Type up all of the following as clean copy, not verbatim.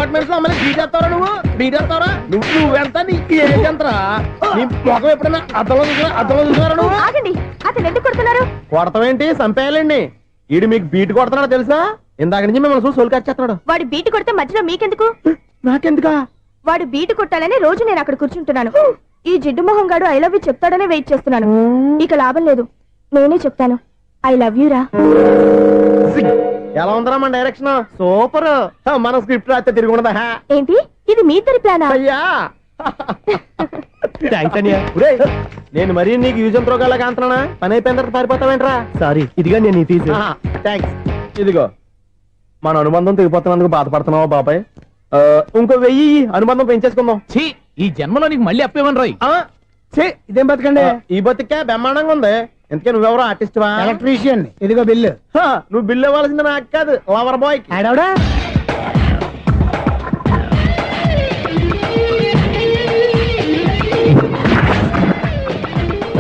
Apartments లో అమ్మని బీటేస్తావరా నువ్వెంత నీకు ఏంటంతరా నీ మొఖం ఎప్పుడైనా అర్థంలో చూసారా నువ్వు? ఆగండి, అతను ఎందుకు కొడుతున్నారు? కొడతావేంటి? చంపేయాలండి. ఈడు మీకు బీట్ కొడుతున్నాడు తెలుసా? ఇందాక నుంచి మిమ్మల్ని చూసి సోల్కి వచ్చేస్తున్నాడు. వాడు బీటు కొడితే మధ్యలో మీకెందుకు? నాకెందుకా? వాడు బీటు కొట్టాలని రోజు నేను అక్కడ కూర్చుంటున్నాను. ఈ జిడ్డు మొహం గాడు ఐ లవ్ యూ చెప్తాడనే వెయిట్ చేస్తున్నాను. ఇక లాభం లేదు, నేనే చెప్తాను ఐ లవ్ యూ రా. ఎలా ఉందరా మన డైరెక్షన్? సూపర్. మన స్క్రిప్ట్ రాస్తే తిరిగి ఉండదా? ఏంటి ఇది మీ ఇద్దరి ప్లానా? అయ్యా నేను మరీ నీకు యూజ్ అంత రోగాలాగా అంటున్నా. పని అయిపోయిన తర్వాత పారిపోతావేంట్రా? సారీ, ఇదిగా నేను తీసి. థ్యాంక్స్. ఇదిగో మన అనుబంధం తెగిపోతున్నందుకు బాధపడుతున్నావా బాబాయ్? ఇంకో 1000 అనుబంధం పెంచేసుకుందాం. ఈ జన్మలో నీకు మళ్ళీ అప్పేమని రాయి. ఇదేం బతికండి? ఈ బతికే బ్రహ్మాండంగా ఉంది. ఎందుకే నువ్వెవరో ఆర్టిస్ట్ వా? ఎలక్ట్రీషియన్. ఇదిగో బిల్లు. నువ్వు బిల్లు ఇవ్వాల్సింది నాకు కాదు, లవర్ బాయ్. ఆడవడా?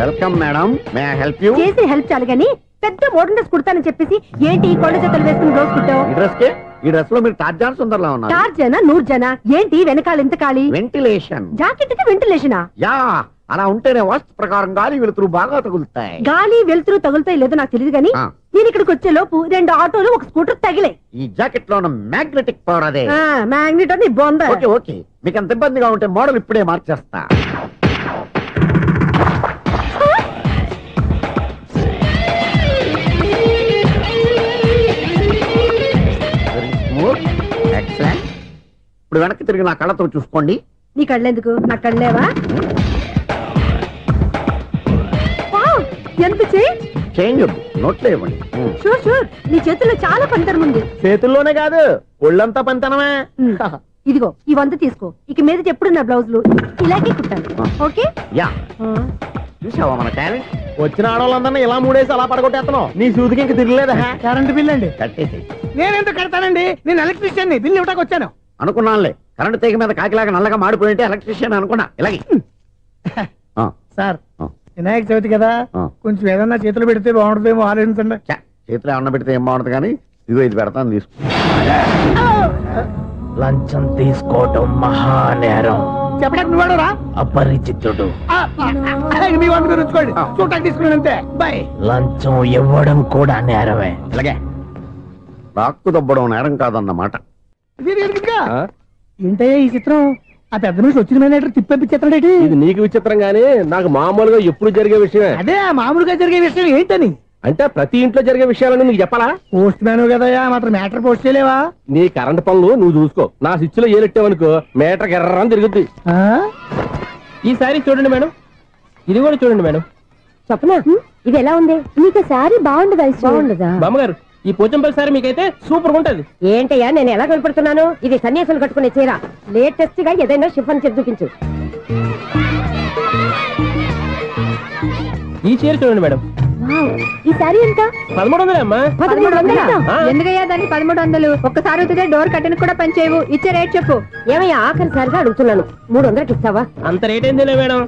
Welcome madam, may I help you? చేసి హెల్ప్ చాలు గానీ పెద్ద మోడల్ డ్రెస్ కుడతానని చెప్పేసి ఏంటి కొండ జతలు వేసుకుని రోజు కుట్టావు? ఈ డ్రెస్ కే ఈ డ్రెస్ లో మీరు టార్జాన్ సుందర్లా ఉన్నారు. టార్జనా నూర్జనా ఏంటి వెనకాల ఎంత ఖాళీ? వెంటిలేషన్. జాకెట్ కి వెంటిలేషనా? యా, అలా ఉంటేనే వాస్తు ప్రకారం గాలి వెలుతురు బాగా తగులుతాయి. గాలి వెలుతురు తగులుతాయి లేదో నాకు తెలియదు గానీ నేను ఇక్కడికి వచ్చే లోపు 2 ఆటోలు ఒక స్కూటర్ తగిలే. ఈ జాకెట్ లో ఉన్న మ్యాగ్నెటిక్ పవర్ అదే. మ్యాగ్నెట్ అని బొంద. ఓకే ఓకే, మీకు అంత ఇబ్బందిగా ఉంటే మోడల్ ఇప్పుడే మార్చేస్తా. ఎక్సలెంట్. ఇప్పుడు వెనక్కి తిరిగి నా కళ్ళతో చూసుకోండి. నీ కళ్ళెందుకు? నా కళ్ళేవా? ఎంత చేంజ్ నోట్లో ఇవ్వండి. షూర్ షూర్, నీ చేతుల్లో చాలా పనితనం ఉంది. చేతుల్లోనే కాదు ఒళ్ళంతా పనితనమే. ఇదిగో ఈ 100 తీసుకో. ఇక మీద ఎప్పుడు నా బ్లౌజులు ఇలాగే కుట్టాను. ఓకే? యా, చూసావా మన టాలెంట్? వచ్చిన ఆడవాళ్ళందరినీ ఇలా మూడేసి అలా పడగొట్టేస్తున్నావు. నీ సూదికి ఇంక తిరగలేదా? కరెంట్ బిల్ అండి. కట్టేసి. నేనెందుకు కడతానండి? నేను ఎలక్ట్రీషియన్. బిల్లు ఇవ్వడానికి వచ్చాను. అనుకున్నానులే, కరెంట్ తీగ మీద కాకిలాగా నల్లగా మాడిపోయింటే ఎలక్ట్రీషియన్ అనుకున్నా. ఇలాగే సార్, వినాయక చవితి కదా, కొంచెం ఏదన్నా చేతులు పెడితే బాగుంటుందేమో ఆలోచించండి. చేతిలో అన్న పెడితే ఏం బాగుంటుంది కానీ ఇదిగో ఇది పెడతాను, తీసుకో. లంచం తీసుకోవటం మహానేరం. చెప్పడానికి నువ్వాడరా? అపరిచితుడు. మీ వంట మీరు ఉంచుకోండి, చూడటానికి తీసుకున్నాను అంతే. బాయ్. లంచం ఇవ్వడం కూడా నేరమే. ఇలాగే రాక్కు దబ్బడం నేరం కాదన్నమాట. ఏంటయ్యా ఈ చిత్రం? ఆ పెద్ద నుంచి వచ్చిన మేనేటర్ తిప్పించేస్తాడేటి? ఇది నీకు విచిత్రం గానీ నాకు మామూలుగా ఎప్పుడు జరిగే విషయమే. అదే మామూలుగా జరిగే విషయం ఏంటని? అంటే ప్రతి ఇంట్లో జరిగే విషయాలని నీకు చెప్పాలా? పోస్ట్ మ్యాన్ కదయ్యా, మాత్రం మ్యాటర్ పోస్ట్ చేయలేవా? నీ కరెంట్ పనులు నువ్వు చూసుకో. నా స్విచ్ లో ఏలెట్టావనుకో మీటర్ ఎర్రని తిరుగుద్ది. ఈసారి చూడండి మేడం, ఇది కూడా చూడండి మేడం. చెప్పనా ఇది ఎలా ఉంది? నీకు సారీ బాగుండదా? బాగుండదా బామ్మగారు? ఈ పోచంపల్లి సారీ మీకైతే సూపర్ ఉంటుంది. ఏంటయ్యా నేను ఎలా కనపడుతున్నాను? ఇది సన్యాసులు కట్టుకునే చీర. లేటెస్ట్ గా ఏదైనా షిఫాన్ చేసి చూపించు. ఈ చీర చూడండి మేడం. ఈ సారీ ఎంత? 1300 అమ్మా. 1300? ఎందుకయ్యా దానికి 1300? ఒక్కసారి అవుతుందే డోర్ కట్టెన్ కూడా పనిచేయవు. ఇచ్చే రేట్ చెప్పు. ఏమయ్యా ఆఖరిసారిగా అడుగుతున్నాను, 300కి ఇస్తావా? అంత రేట్ ఏందిలే మేడం,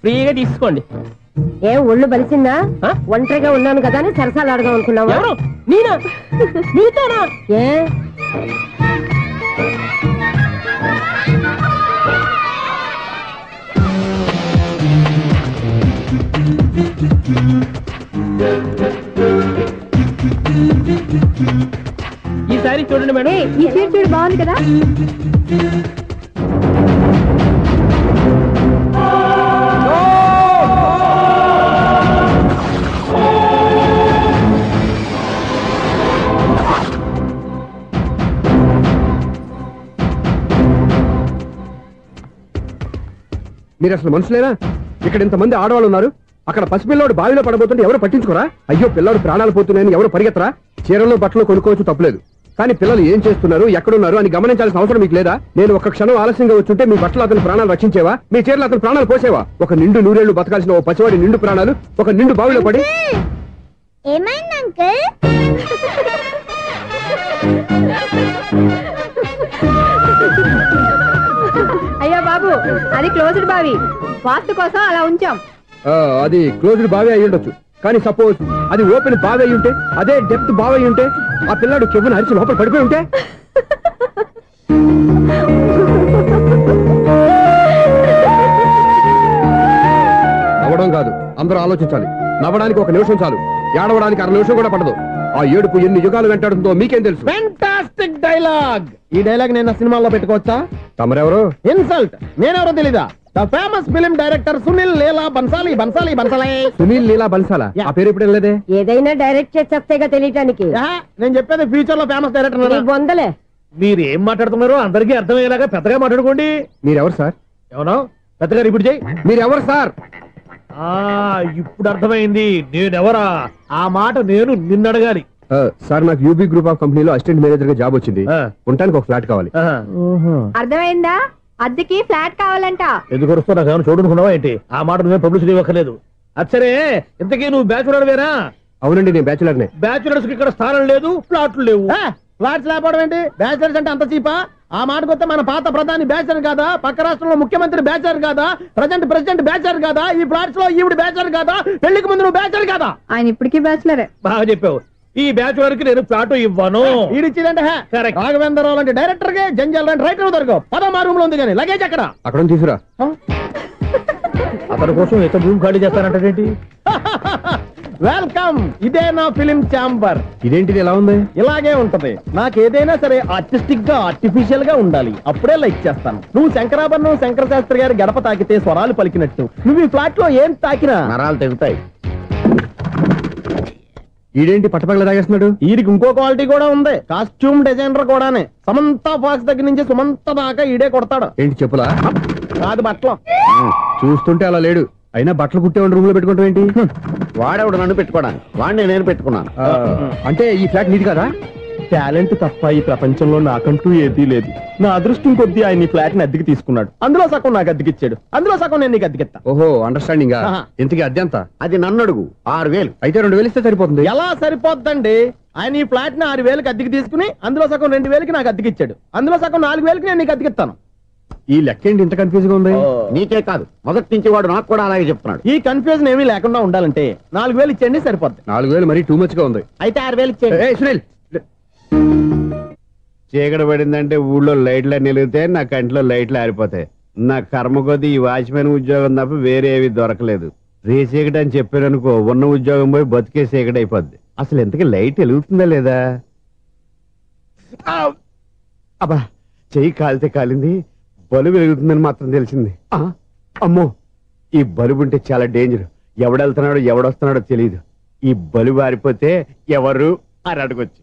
ఫ్రీగా తీసుకోండి. ఏం ఒళ్ళు బలిసిందా? ఒంటరిగా ఉన్నాను కదా అని సరసాలు అడదాం అనుకున్నావా? ఎవరు? నేనా? నీతోనా? ఏ ఈ సారీ చూడండి మేడం. ఈ చీర చూడు, బాగుంది కదా? మీరు అసలు మనుషులేనా? ఇక్కడ ఇంతమంది ఆడవాళ్ళు ఉన్నారు, అక్కడ పసిపిల్లాడు బావిలో పడబోతుంటే ఎవరు పట్టించుకోరా? అయ్యో పిల్లాడు ప్రాణాలు పోతున్నాయని ఎవరు పరిగెత్తరా? చీరలు బట్టలు కొనుక్కోవచ్చు, తప్పులేదు. కానీ పిల్లలు ఏం చేస్తున్నారు, ఎక్కడున్నారు అని గమనించాల్సిన అవసరం మీకు లేదా? నేను ఒక్క క్షణం ఆలస్యంగా వచ్చుంటే మీ బట్టలు అతని ప్రాణాలు రక్షించేవా? మీ చీరలు అతని ప్రాణాలు పోసేవా? ఒక నిండు నూరేళ్లు బతకాల్సిన ఓ పసివాడి నిండు ప్రాణాలు ఒక నిండు బావిలో పడి. ఏమైంది అంకుల్? అయ్యో బాబు, అది క్లోజ్డ్ బావి, వాస్తు కోసం అలా ఉంచాం. అది క్లోజ్డ్ బావి అయి ఉండొచ్చు, కానీ సపోజ్ అది ఓపెన్ బావి అయి ఉంటే, అదే డెప్త్ బావి అయి ఉంటే, ఆ పిల్లాడు చెవును అరిచి లోపల పడిపోయి ఉంటే అందరూ ఆలోచించాలి. నవ్వడానికి 1 నిమిషం చాలు, ఏడవడానికి 1/2 నిమిషం కూడా పడదు. ఆ ఏడుపు ఎన్ని యుగాలు వెంటాడుతుందో మీకేం తెలుసు? Fantastic dialogue. ఈ డైలాగ్ నేను సినిమాలో పెట్టుకోవచ్చా? తమరెవరు? ఇన్సల్ట్. నేనెవరో తెలీదా? The famous film director Sunil Leela Bansali. Sunil Leela బన్సాలా? ఆ పేరు ఇప్పుడు లేదే. ఏదైనా డైరెక్ట్ చేసేస్తేగా తెలియటానికి. నేను చెప్పేది ఫ్యూచర్ లో ఫేమస్ డైరెక్టర్. బొందలే. మీరు ఏం మాట్లాడుతున్నారో అందరికీ అర్థమయ్యేలాగా పెద్దగా మాట్లాడుకోండి. మీరెవరు సార్? ఎవరో పెద్దగా రిపీట్ చేయి. మీరెవరు సార్? ఇప్పుడు అర్థమైంది నేనెవరా. ఆ మాట నేను నిన్నడగాలి. సార్, నాకు యూబీ గ్రూప్ ఆఫ్ కంపెనీలో అసిస్టెంట్ మేనేజర్ గా జాబ్ వచ్చింది. ఉండటానికి 1 ఫ్లాట్ కావాలి. అర్థమైందా? అద్దెకి ఫ్లాట్ కావాలంట. ఎందుకు వస్తా నాకు చూడనుకున్నావా ఏంటి? ఆ మాట నువ్వే పబ్లిసిటీ ఇవ్వక్కర్లేదు. అచ్చరే, ఇంతకీ నువ్వు బ్యాచులర్ వేరా? అవునండి, నేను బ్యాచులర్నే. బ్యాచులర్స్ కి ఇక్కడ స్థానం లేదు, ఫ్లాట్లు లేవు. ఫ్లాట్స్ లేకపోవడం ఏంటి? బ్యాచులర్స్ అంటే అంత చీపా? ఆ మాటకొస్తే మన పాత ప్రధాని బ్యాచర్ కాదా? పక్క రాష్ట్రంలో ముఖ్యమంత్రి బ్యాచర్ కాదా? ప్రెసిడెంట్ బ్యాచర్ కాదా? ఈ ఫ్లాట్స్ లో ఈవిడ బ్యాచర్ కాదా? పెళ్లికి ముందు నువ్వు బ్యాచర్ కాదా? ఆయన ఇప్పటికీ బ్యాచులరే. బాగా చెప్పావు. ఈ బ్యాచులర్ కి నేను ఫ్లాట్ ఇవ్వను. ఈడిచ్చిందంటే రాఘవేంద్రరావు లాంటి డైరెక్టర్ కి జంజల్ లాంటి రైటర్ దొరకవు. 13 రూమ్ లో ఉంది కానీ లగేజ్ అక్కడ. అక్కడ తీసుకురా. అతని కోసం ఎంత రూమ్ ఖాళీ చేస్తానంటే వెల్కమ్. ఇదే నా ఫిలిం ఛాంబర్. ఇదేంటిది ఎలా ఉంది? ఇలాగే ఉంటది. నాకు ఏదైనా సరే ఆర్టిస్టిక్ గా ఆర్టిఫిషియల్ గా ఉండాలి. అప్పుడే లైక్ చేస్తాను. నువ్వు శంకరాభరణం శంకర శాస్త్రి గారి గడప తాకితే స్వరాలు పలికినట్టు నువ్వు ఈ ఫ్లాట్ లో ఏం తాకినా నరాలు తెగుతాయి. ఈడేంటి పట్టపగల తాగేస్తున్నాడు? వీడికి ఇంకో క్వాలిటీ కూడా ఉంది. కాస్ట్యూమ్ డిజైనర్ కూడానే. సమంత ఫాక్స్ దగ్గర నుంచి సుమంత దాకా ఈడే కొడతాడు. ఏంటి చెప్పులా? కాదు, బట్టలు. చూస్తుంటే అలా లేడు. అయినా బట్టలు కుట్టేవాడి రూమ్ లో పెట్టుకుంటాం ఏంటి? వాడేవాడు నన్ను పెట్టుకోవడానికి, వాడిని నేను పెట్టుకున్నాను. అంటే ఈ ఫ్లాట్ నీది కదా? టాలెంట్ తప్ప ఈ ప్రపంచంలో నాకంటూ ఏదీ లేదు. నా అదృష్టం కొద్దీ ఆయన ఈ ఫ్లాట్ ని అద్దెకి తీసుకున్నాడు. అందులో సగం నాకు అద్దెకిచ్చాడు, అందులో సగం నేను నీకు అద్దెకిస్తా. ఓహో, అండర్స్టాండింగ్. ఇంతకీ అద్దె ఎంత? అది నన్ను అడుగు. 6000. అయితే 2000 ఇస్తే సరిపోతుంది. ఎలా సరిపోద్దండి? ఆయన ఈ ఫ్లాట్ ని 6000కి అద్దెకి తీసుకుని అందులో సగం 2000కి నాకు అద్దెకిచ్చాడు. అందులో సగం 4000కి నేను నీకు అద్దెకిస్తాను. ఈ లెక్క ఏంటి ఇంత కన్ఫ్యూజ్ గా ఉంది? నీకే కాదు, మొదటి నుంచి వాడు నాకు కూడా అలాగే చెప్తున్నాడు. ఈ కన్ఫ్యూజన్ ఏమీ లేకుండా ఉండాలంటే 4000 ఇచ్చేయండి, సరిపోద్ది. 4000 మరీ టూ మచ్ గా ఉంది. అయితే 6000 ఇచ్చేయండి. సునీల్, చీకటి పడిందంటే ఊళ్ళో లైట్లు నిలిగితే నా కంటిలో లైట్లు ఆరిపోతాయి. నా కర్మ కొద్దీ ఈ వాచ్మెన్ ఉద్యోగం తప్ప వేరే ఏవి దొరకలేదు. రేచీకటి అని చెప్పారనుకో, ఉన్న ఉద్యోగం పోయి బతికే చీకటి అయిపోద్ది. అసలు ఇంతకీ లైట్ వెలుగుతుందా లేదా? అబ్బా, చెయ్యి కాలితే కాలింది, బలుబు వెలుగుతుందని మాత్రం తెలిసింది. అమ్మో, ఈ బలుబు ఉంటే చాలా డేంజర్. ఎవడెళ్తున్నాడో ఎవడొస్తున్నాడో తెలియదు. ఈ బలుబు ఆరిపోతే ఎవరు అని అడగొచ్చు.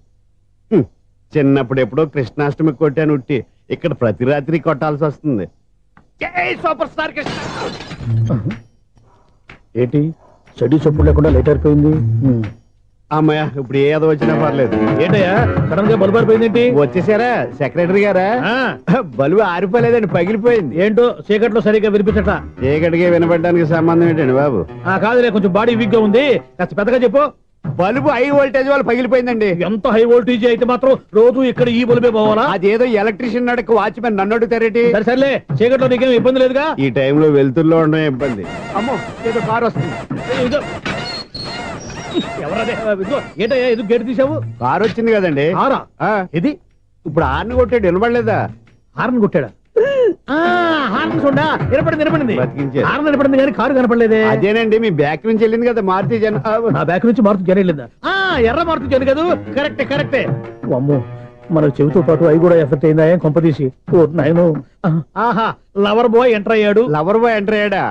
చిన్నప్పుడు ఎప్పుడో కృష్ణాష్టమి కొట్టాను ఉట్టి, ఇక్కడ ప్రతి రాత్రి కొట్టాల్సి వస్తుంది. జై సూపర్ స్టార్ కృష్ణ. ఏంటి చెడు చెప్పుడు లేకుండా లైట్ అయిపోయింది? అమ్మయ్య, ఇప్పుడు ఏదో వచ్చినా పర్లేదు. ఏంటయ్యా సడన్ గా బల్బు అయిపోయింది ఏంటి? వచ్చేసారా సెక్రటరీ గారా? బల్బు ఆరిపోలేదండి, పగిలిపోయింది. ఏంటో చీకట్లో సరిగ్గా వినిపించట. చీకటికి వినపడడానికి సంబంధం ఏంటండి బాబు? కాదులే, కొంచెం బాడీ వీక్ గా ఉంది, కాస్త పెద్దగా చెప్పు. బల్బు హై వోల్టేజ్ వాళ్ళు పగిలిపోయిందండి. ఎంత హై వోల్టేజ్ అయితే మాత్రం రోజు ఇక్కడ ఈ బల్బే పోవాలా? అదేదో ఎలక్ట్రీషియన్ నడక వాచ్మెన్ నన్ను అడుగుతారేటి? సర్లే, చీకట్లో నీకేం ఇబ్బంది లేదుగా? ఈ టైంలో వెళ్తుల్లో ఉండడం ఇబ్బంది. అమ్మో, ఏదో కారు వస్తుంది. ఎవరదే? ఏంటయ్యా ఎందుకు గేటు తీసావు? కారు వచ్చింది కదండి. ఇది ఇప్పుడు హార్న్ కొట్టాడు, వినపడలేదా? హార్న్ కొట్టాడా? హార్న్ చూడా వినపడింది. బతికించాడు. హార్న్ వినపడింది కానీ కారు కనపడలేదే. అదేనండి, మీ బ్యాక్ నుంచి వెళ్ళింది కదా మారుతి జన. నా బ్యాక్ నుంచి మారుతి జన వెళ్ళిందా? ఎర్ర మారుతి జన కదా? కరెక్టే. అమ్మో, మన చెవితో పాటు అవి కూడా ఎఫెక్ట్ అయిందా? ఏం కొంపదీసి? ఆహా, లవర్ బాయ్ ఎంటర్ అయ్యాడు. లవర్ బాయ్ ఎంటర్ అయ్యాడా?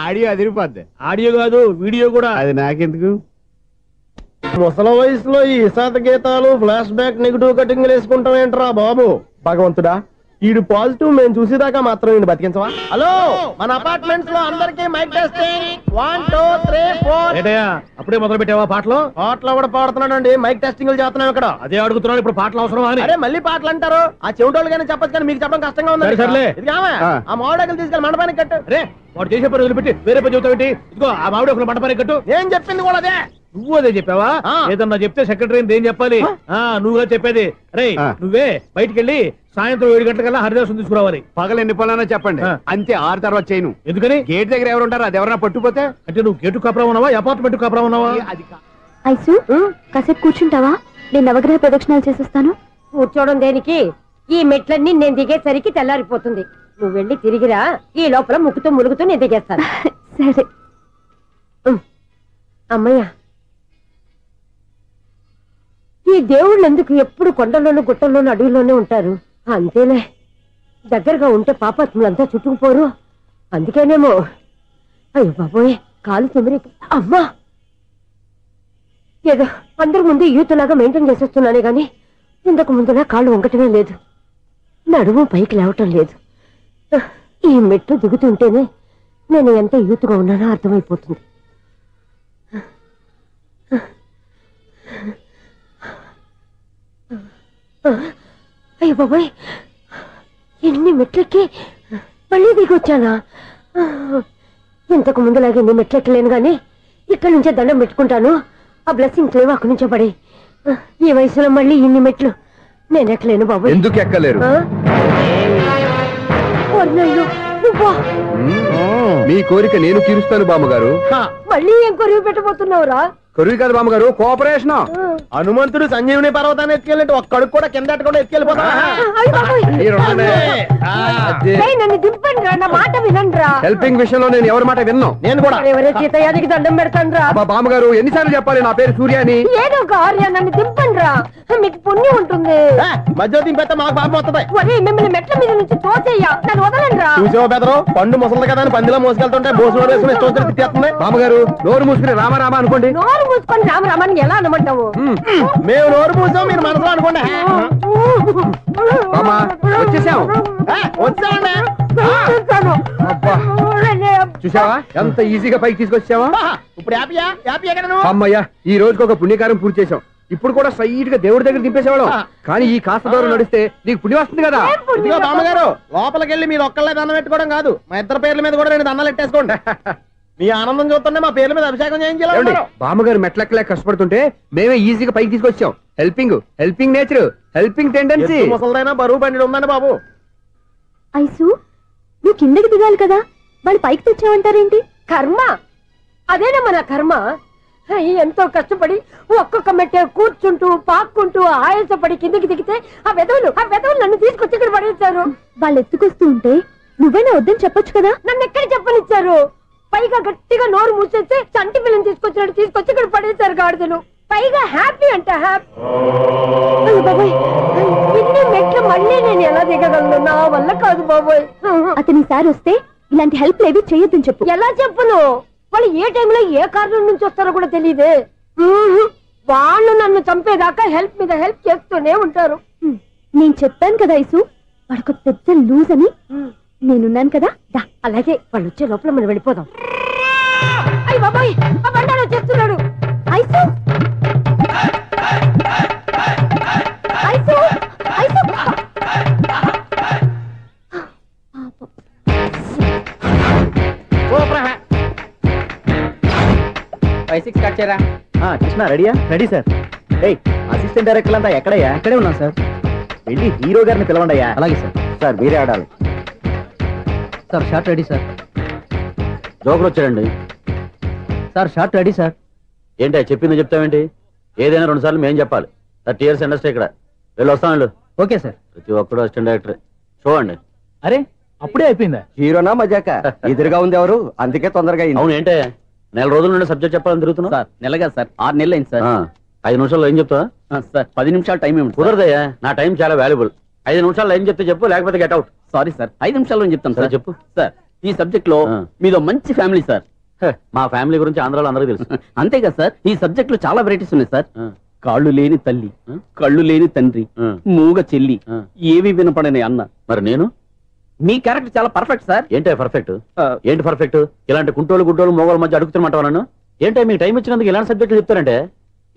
ఆడియో అదిరిపోద్ది. ఆడియో కాదు, వీడియో కూడా. అది నాకెందుకు? ముసల వయసులో ఈ ఇసాత గీతాలు, ఫ్లాష్ బ్యాక్, నెగిటివ్ కటింగ్ వేసుకుంటాం ఏంట్రా బాబు? భగవంతుడా, ఈడు పాజిటివ్ మేము చూసేదాకా మాత్రం ఈయన బతికించవా? హలో, మన అపార్ట్మెంట్స్ లో అందరికీ మైక్ టెస్టింగ్. 1 2 3 4. ఏటయ్యా అప్పుడే మొదలు పెట్టావా పాటలు? పాటలు కూడా పాడుతున్నాడు అండి, మైక్ టెస్టింగ్ చేస్తున్నాం ఇక్కడ. అదే అడుగుతున్నాడు, ఇప్పుడు పాటలు అవసరం అని. అరే మళ్ళీ పాటలు అంటారు, ఆ చెవిటోళ్ళు కానీ చెప్పచ్చు కానీ మీకు చెప్పడం కష్టంగా ఉంది. సర్లే, ఆ మామిడాకులు తీసుకెళ్ళి మండపానికి కట్టు. రే, వాడు చేసే పని వదిలిపెట్టి వేరే పని చెబుతావు. ఇదిగో ఆ మామిడాకులు మండపానికి కట్టు. నేను చెప్పింది కూడా అదే. నువ్వు అదే చెప్పావా? ఏదన్నా చెప్తే సెక్రటరీ ఏం చెప్పాలి? నువ్వుగా చెప్పేది. రే, నువ్వే బయటికి వెళ్ళి సాయంత్రం 7 గంటలకల్లా హరిదాసు తీసుకురావాలి. పగలు ఎన్ని పనులన్నా చెప్పండి, అంతే. 6 తర్వాత చేయను. ఎందుకని? గేట్ దగ్గర ఎవరు ఉంటారు, అది ఎవరైనా పట్టుపోతే. అంటే నువ్వు గేటు కాపురా ఉన్నావా, అపార్ట్మెంట్ కాపురా ఉన్నావా? ఐసు, కాసేపు కూర్చుంటావా? నేను నవగ్రహ ప్రదక్షిణాలు చేసేస్తాను. కూర్చోవడం దేనికి? ఈ మెట్లన్నీ నేను దిగేసరికి తెల్లారిపోతుంది. నువ్వు వెళ్ళి తిరిగిరా, ఈ లోపల ముక్కుతూ ములుగుతూ నేను దిగేస్తాను. సరే. అమ్మయ్య, ఈ దేవుళ్ళు ఎందుకు ఎప్పుడు కొండల్లోనూ గుట్టల్లోనూ అడవిలోనే ఉంటారు? అంతేలే, దగ్గరగా ఉంటే పాపాత్ములంతా చుట్టుకుపోరు. అందుకేనేమో. అయ్యో బాబోయ్, కాలు తిమిరి. అమ్మా, ఏదో అందరి ముందు యూత్లాగా మెయింటైన్ చేసేస్తున్నానే గాని ఇంతకు ముందులా కాళ్ళు వంకటమే లేదు, నడుము పైకి లేవటం లేదు. ఈ మెట్లు దిగుతుంటేనే నేను ఎంత యూత్గా ఉన్నానో అర్థమైపోతుంది. అయ్యో బాబాయ్, ఎన్ని మెట్లెక్కి మళ్ళీ దిగొచ్చానా? ఇంతకు ముందులాగే ఎన్ని మెట్లెక్కలేను గాని ఇక్కడి నుంచే దండం పెట్టుకుంటాను. ఆ బ్లెస్సింగ్ లేవు అక్కడి నుంచే పడే. ఈ వయసులో మళ్ళీ ఇన్ని మెట్లు నేను ఎక్కలేను బాబు. ఎందుకు ఎక్కలేరు? మీ కోరిక నేను తీరుస్తాను బామ్మగారు. మళ్ళీ ఏం కొరివి పెట్టబోతున్నావురా? కొరివి కాదు బామ్మగారు, కోఆపరేషన్. హనుమంతుడు సంజీవుని పర్వతాన్ని ఎత్తుకెళ్ళి ఒక్కడికి కూడా కింద కూడా ఎత్తుకెళ్ళిపోతా. నన్ను దింపండి రా, నా మాట వినండి రా. హెల్పింగ్ విషయంలో నేను ఎవరి మాట విన్నాను. నేను కూడా ఎవరే సీతయ్యానికి దండం పెడతాను రా. బామ్మగారు ఎన్నిసార్లు చెప్పాలి నా పేరు సూర్య అని? ఏదో ఒక ఆర్య, నన్ను దింపండి రా, మీకు పుణ్యం ఉంటుంది. మధ్య దింపేస్తే మాకు పాపం వస్తుంది. ఒరే, మిమ్మల్ని మెట్ల మీద నుంచి తోచేయ్యా, నన్ను వదలండి రా. చూసావా బెదరు, పండు ముసలి కదా అని పందిలో మోసుకెళ్తుంటే భోజనం వేసుకుని ఇష్టం తిట్టేస్తుంది. బామ్మగారు నోరు మూసుకుని రామారామా అనుకోండి. నోరు మూసుకొని రామరామాన్ని ఎలా అనమంటావు? మేము నోరు మూసాం, మీరు మనసులో అనుకోండి. బామ్మా వచ్చేసాం. వచ్చామండి. చూసావా ఎంత ఈజీగా పైకి తీసుకొచ్చావా? ఇప్పుడు హ్యాపీయా? హ్యాపీయా కదా నువ్వు? అమ్మయ్యా, ఈ రోజుకి ఒక పుణ్యకారం పూర్తి చేసాం. ఇప్పుడు కూడా స్ట్రైట్ గా దేవుడి దగ్గర దింపేసేవాళ్ళం. కానీ ఈ కాస్త దూరం నడిస్తే నీకు పుణ్యం వస్తుంది కదా. ఇదిగో బామ్మగారు, లోపలికి వెళ్ళి మీరు ఒక్కళ్ళే దండం పెట్టుకోవడం కాదు, మా ఇద్దరు పేర్ల మీద కూడా నేను దండాలు పెట్టేసుకోండి. మీ ఆనందం చూస్తుంటే మా పేర్ల మీద అభిషేకం చేయించాలి. బామ్మగారు మెట్లెక్కలే కష్టపడుతుంటే మేమే ఈజీగా పైకి తీసుకొచ్చాం. Helping nature, helping tendency. ముసలిదైనా బరువు బండి ఉందండి బాబు. ఐసు, నువ్వు కిందకి దిగాలి కదా, వాళ్ళు పైకి తెచ్చావంటారేంటి? కర్మ అదేనమ్మా, నా కర్మ. ఎంతో కష్టపడి ఒక్కొక్క మెట్టే కూర్చుంటూ పాక్కుంటూ ఆయాసపడి కిందకి దిగితే ఆ వెధవులు నన్ను తీసుకొచ్చి ఇక్కడ పడేశారు. వాళ్ళు ఎత్తుకొస్తూ ఉంటే నువ్వైనా వద్దని చెప్పొచ్చు కదా. నన్ను ఎక్కడ చెప్పనిచ్చారు? పైగా గట్టిగా నోరు మూసేస్తే చంటి పిల్లని తీసుకొచ్చినట్టు తీసుకొచ్చి ఇక్కడ పడేశారు గాడిదలు. పైగా హ్యాపీ అంట హ్యాపీ. బాబాయ్, ఇన్ని మెట్లు మళ్ళీ నేను ఎలా దిగగలను? నా వల్ల కాదు బాబోయ్. అతని సార్ వస్తే ఇలాంటి హెల్ప్ లేవి చేయొద్దని చెప్పు. ఎలా చెప్పును? వాళ్ళు ఏ టైంలో ఏ కారణం నుంచి వస్తారో కూడా తెలియదే. వాళ్ళు నన్ను చంపేదాకా హెల్ప్ మీద హెల్ప్ చేస్తూనే ఉంటారు. నేను చెప్పాను కదా ఐసు, వాడొక పెద్ద లూజ్ అని. నేనున్నాను కదా. అలాగే వాళ్ళు వచ్చే లోపల మనం వెళ్ళిపోదాం. అయ్య బాబాయ్, ఆ బండారు వచ్చేస్తున్నాడు. Ice, ice, ice. 5-6 కట్ చేయరా. కృష్ణ రెడీయా? Ready sir. అసిస్టెంట్ డైరెక్టర్ అంతా ఎక్కడయ్యా? ఇక్కడే ఉన్నాం సార్. వెళ్ళి హీరో గారిని పిలవండి అయ్యా. అలాగే సార్. సార్ మీరే ఆడాలి sir. Short ready sir. Joker వచ్చాడండి సార్. Short ready sir. ఏంటి చెప్పింది చెప్తావేంటి? ఏదైనా 2 సార్లు మేము చెప్పాలి. 30 years ఇండస్ట్రీ ఇక్కడ. వెళ్ళి వస్తాం వెళ్ళు. Okay sir. ప్రతి ఒక్కడు అసిస్టెంట్ డైరెక్టర్. చూడండి. అరే, అప్పుడే అయిపోయిందా? హీరోనా మజాక? ఎదురుగా ఉంది ఎవరు, అందుకే తొందరగా. అవును, ఏంటే నెల రోజుల నుండి సబ్జెక్ట్ చెప్పాలని తిరుగుతున్నావు? సార్ నెలగా సార్, 6 నెలలు అయింది సార్. 5 నిమిషాల్లో ఏం చెప్తా సార్? 10 నిమిషాలు టైం ఏమిటి? కుదరదయ్యా, నా టైం చాలా వాల్యుబుల్. 5 నిమిషాల్లో ఏం చెప్తే చెప్పు, లేకపోతే గెట్ అవుట్. సారీ సార్, 5 నిమిషాల్లో చెప్తాను సార్. చెప్పు సార్. ఈ సబ్జెక్ట్ లో మీదో మంచి ఫ్యామిలీ సార్. మా ఫ్యామిలీ గురించి ఆంధ్రాలో అందరికీ తెలుసు. అంతేగా సార్, ఈ సబ్జెక్ట్ లో చాలా వెరైటీస్ ఉన్నాయి సార్. కాళ్ళు లేని తల్లి, కళ్ళు లేని తండ్రి, మూగ చెల్లి, ఏవి వినపడని అన్న. మరి నేను? మీ క్యారెక్టర్ చాలా పర్ఫెక్ట్ సార్. ఏంటే పర్ఫెక్ట్? ఏంటి పర్ఫెక్ట్? ఇలాంటి కుంటోలు గుడ్డోలు మోగోల మధ్య అడుగుతున్నమాట నన్ను. ఏంటో మీకు టైం ఇచ్చినందుకు ఇలాంటి సబ్జెక్టులు చెప్తారంటే?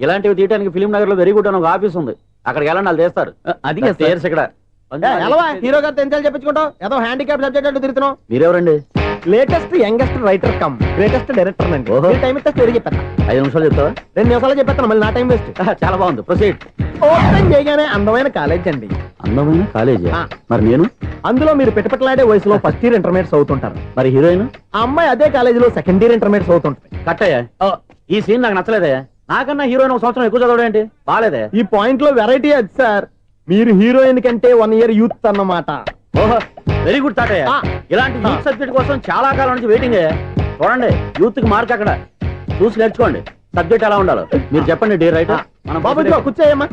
ఇలాంటివి తీయడానికి ఫిలిం నగర్ లో వెరీ గుడ్ అని ఒక ఆఫీస్ ఉంది, అక్కడికి వెళ్ళండి, వాళ్ళు చేస్తారు. అది ఇక్కడ హీరో గారు తెంచాలి చెప్పించుకుంటాం. ఏదో హ్యాండిక్యాప్ సబ్జెక్ట్ అంటూ తిరుగుతున్నాం. మీరెవరండి? Latest youngest writer come greatest director అండి. టైం ఇస్తే స్టోరీ చెప్పాను. 5 నిమిషాలు చెప్తావా? 2 నిమిషాలు చెప్పేస్తాను, మళ్ళీ నా టైం వేస్ట్. చాలా బాగుంది, ప్రొసీడ్. ఓపెన్ చేయగానే అందమైన కాలేజ్ అండి. అందమైన కాలేజ్? మరి నేను? అందులో మీరు పెట్టుపట్లాడే వయసులో ఫస్ట్ ఇయర్ ఇంటర్మీడియట్స్ అవుతుంటారు. మరి హీరోయిన్? ఆ అమ్మాయి అదే కాలేజీలో సెకండ్ ఇయర్ ఇంటర్మీడియట్స్ అవుతుంటుంది. కట్టయ్యా, ఈ సీన్ నాకు నచ్చలేదే. నాకన్నా హీరోయిన్ 1 సంవత్సరం ఎక్కువ చదవడం ఏంటి? బాలేదే. ఈ పాయింట్ లో వెరైటీ అది సార్. మీరు హీరోయిన్ కంటే 1 year యూత్ అన్నమాట. ఓహో, వెరీ గుడ్ థాట్. ఇలాంటి యూత్ సబ్జెక్ట్ కోసం చాలా కాలం నుంచి వెయిటింగ్. చూడండి, యూత్ కి మార్క్ అక్కడ చూసి నేర్చుకోండి. సబ్జెక్ట్ ఎలా ఉండాలి మీరు చెప్పండి డియర్ రైటర్. బాబు ఇదిగో కూర్చోయమ్మా.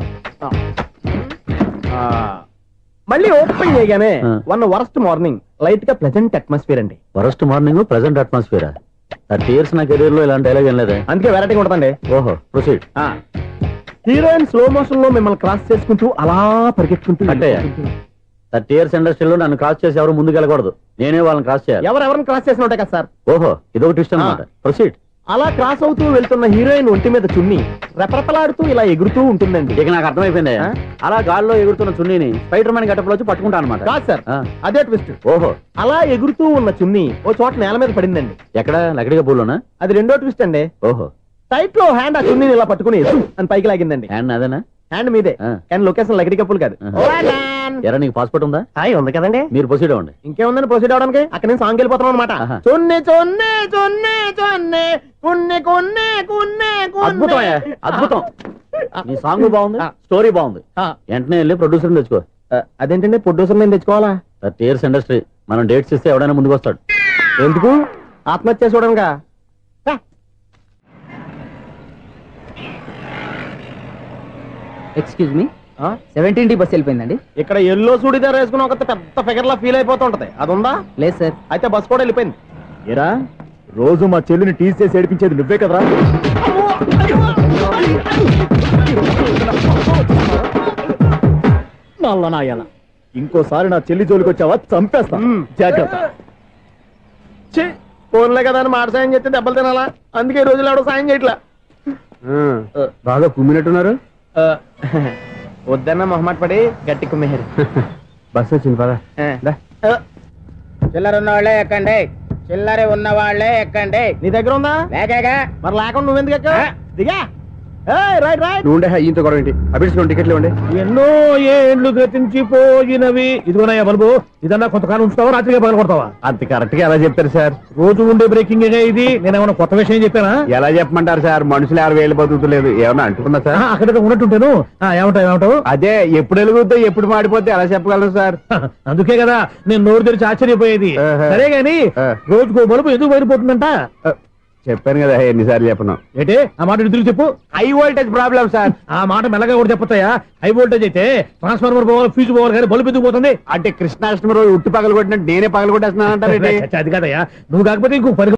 మళ్ళీ ఓపెన్ చేయగానే వన్ వరస్ట్ మార్నింగ్ లైట్ గా ప్లెజెంట్ అట్మాస్ఫియర్ అండి. Worst morning present atmosphere. 30 years నా కెరీర్ లో ఇలాంటి డైలాగ్ ఏం లేదే. అందుకే వెరైటీగా ఉంటుందండి. ఓహో ప్రొసీడ్. హీరోయిన్ స్లో మోషన్ లో మిమ్మల్ని క్రాస్ చేసుకుంటూ అలా పరిగెట్టుకుంటూ అంటే 30 years ఇండస్ట్రీలో నన్ను క్రాస్ చేసి ఎవరు ముందుకు వెళ్ళకూడదు, నేనే వాళ్ళని క్రాస్ చేయాలి. ఎవరెవరిని క్రాస్ చేసిన ఉంటాయి కదా సార్. ఓహో ఇదొక ట్విస్ట్ అన్నమాట. ప్రొసీడ్. అలా క్రాస్ అవుతూ వెళ్తున్న హీరోయిన్ ఒంటి మీద చున్ని రెపరెపలాడుతూ ఇలా ఎగురుతూ ఉంటుందండి. ఇక నాకు అర్థమైపోయింది. అలా గాల్లో ఎగురుతున్న చున్నీని స్పైడర్ మ్యాన్ గెటప్లో వచ్చి పట్టుకుంటా అనమాట. కాదు సార్, అదే ట్విస్ట్. ఓహో అలా ఎగురుతూ ఉన్న చున్ని ఓ చోట నేల మీద పడిందండి. ఎక్కడ లకడిగా పూలోనా? అది రెండో ట్విస్ట్ అండి. ఓహో టైట్ లో హ్యాండ్ ఆ చున్నీని ఇలా పట్టుకుని అని పైకి లాగిందండి. హ్యాండ్ అదేనా? హ్యాండ్ మీదే, కానీ లొకేషన్ లకడి కప్పులు కాదు. ఎరా నీకు పాస్పోర్ట్ ఉందా? ఉంది కదండి. మీరు ప్రొసీడ్ అవ్వండి. ఇంకేముందని ప్రొసీడ్ అవడానికి అక్కడ నేను సాంగ్ వెళ్ళిపోతాం అనమాట. చున్ని చున్ని చున్ని చున్ని కున్ని కున్ని కున్ని. అద్భుతం అద్భుతం. నీ సాంగ్ బాగుంది, స్టోరీ బాగుంది. వెంటనే వెళ్ళి ప్రొడ్యూసర్ తెచ్చుకో. అదేంటండి ప్రొడ్యూసర్ నేను తెచ్చుకోవాలా? 30 years ఇండస్ట్రీ, మనం డేట్స్ ఇస్తే ఎవడైనా ముందుకు వస్తాడు. ఎందుకు? ఆత్మహత్య చూడనుగా. Excuse me, 17D bus వెళ్ళిపోయిందండి. ఇక్కడ ఎల్లో చూడిదార్ వేసుకుని ఒక పెద్ద ఫిగర్ లా ఫీల్ అయిపోతూ ఉంటది, అది ఉందా? లేదు సార్. అయితే బస్ కూడా వెళ్ళిపోయింది. ఏరా రోజు మా చెల్లిని టీస్ చేసి ఏడిపించేది నువ్వే కదరా? ఇంకోసారి నా చెల్లి జోలికి వచ్చావా చంపేస్తా, జాగ్రత్త. ఫోన్లే కదా అని మాట సాయం చేస్తే దెబ్బలు తినాలా? అందుకే ఈ రోజులు ఎవడో సాయం చేయట్లా. బాగా కుమ్మినట్టున్నారు. వద్దన్న మొహమాట పడి గట్టి కుమ్మేహారు. బస్సు వచ్చింది పదా. చిల్లర ఉన్న వాళ్ళే ఎక్కండి, చిల్లర ఉన్న వాళ్ళే ఎక్కండి. నీ దగ్గర ఉందా? లేకగా మరి లేకుండా నువ్వెందుకు ఎక్క? దిగా. Right right. నువ్వు ఉండే ఈయంతో గొడవ ఏంటి? అభిడ్స్ టికెట్లు ఇవ్వండి. ఎన్నో ఏండ్లు గతించిపోయినవి. ఇదిగోనయ్యా బల్బు, ఇదన్నా కొంతకాలం ఉంచుతావా రాత్రిగా పగల కొడతావా? అంత కరెక్ట్ గా ఎలా చెప్తారు సార్? రోజు ఉండే బ్రేకింగ్ ఇది. నేనేమన్నా కొత్త విషయం చెప్పానా? ఎలా చెప్పమంటారు సార్? మనుషులు 60,000 బతుకుతలేదు. ఏమన్నా అంటున్నా సార్? అక్కడ ఉన్నట్టుంటాను. ఏమంటావు? అదే ఎప్పుడు వెలుగుద్దో ఎప్పుడు మాడిపోతే ఎలా చెప్పగలను సార్? అందుకే కదా నేను నోరు తెరిచి ఆశ్చర్యపోయేది. సరే గాని రోజుకో బలుపు ఎందుకు బయటపోతుందంట? చెప్పాను కదా ఎన్నిసార్లు చెప్పను. ఏంటే ఆ మాట తిరిగి చెప్పు. High voltage problem sir. ఆ మాట మెల్లగా కూడా చెప్పొచ్చాయా? హై వోల్టేజ్ అయితే ట్రాన్స్ఫార్మర్ పోవాలి, ఫ్యూజ్ పోవాలి, కానీ బల్బు ఎందుకు పోతుంది? అంటే కృష్ణాష్టమి రోజు ఉట్టి పగలు కొట్టినట్టు నేనే పగలు కొట్టేస్తున్నాను అంటారు. అది కాదయ్యా, నువ్వు కాకపోతే ఇంకో పని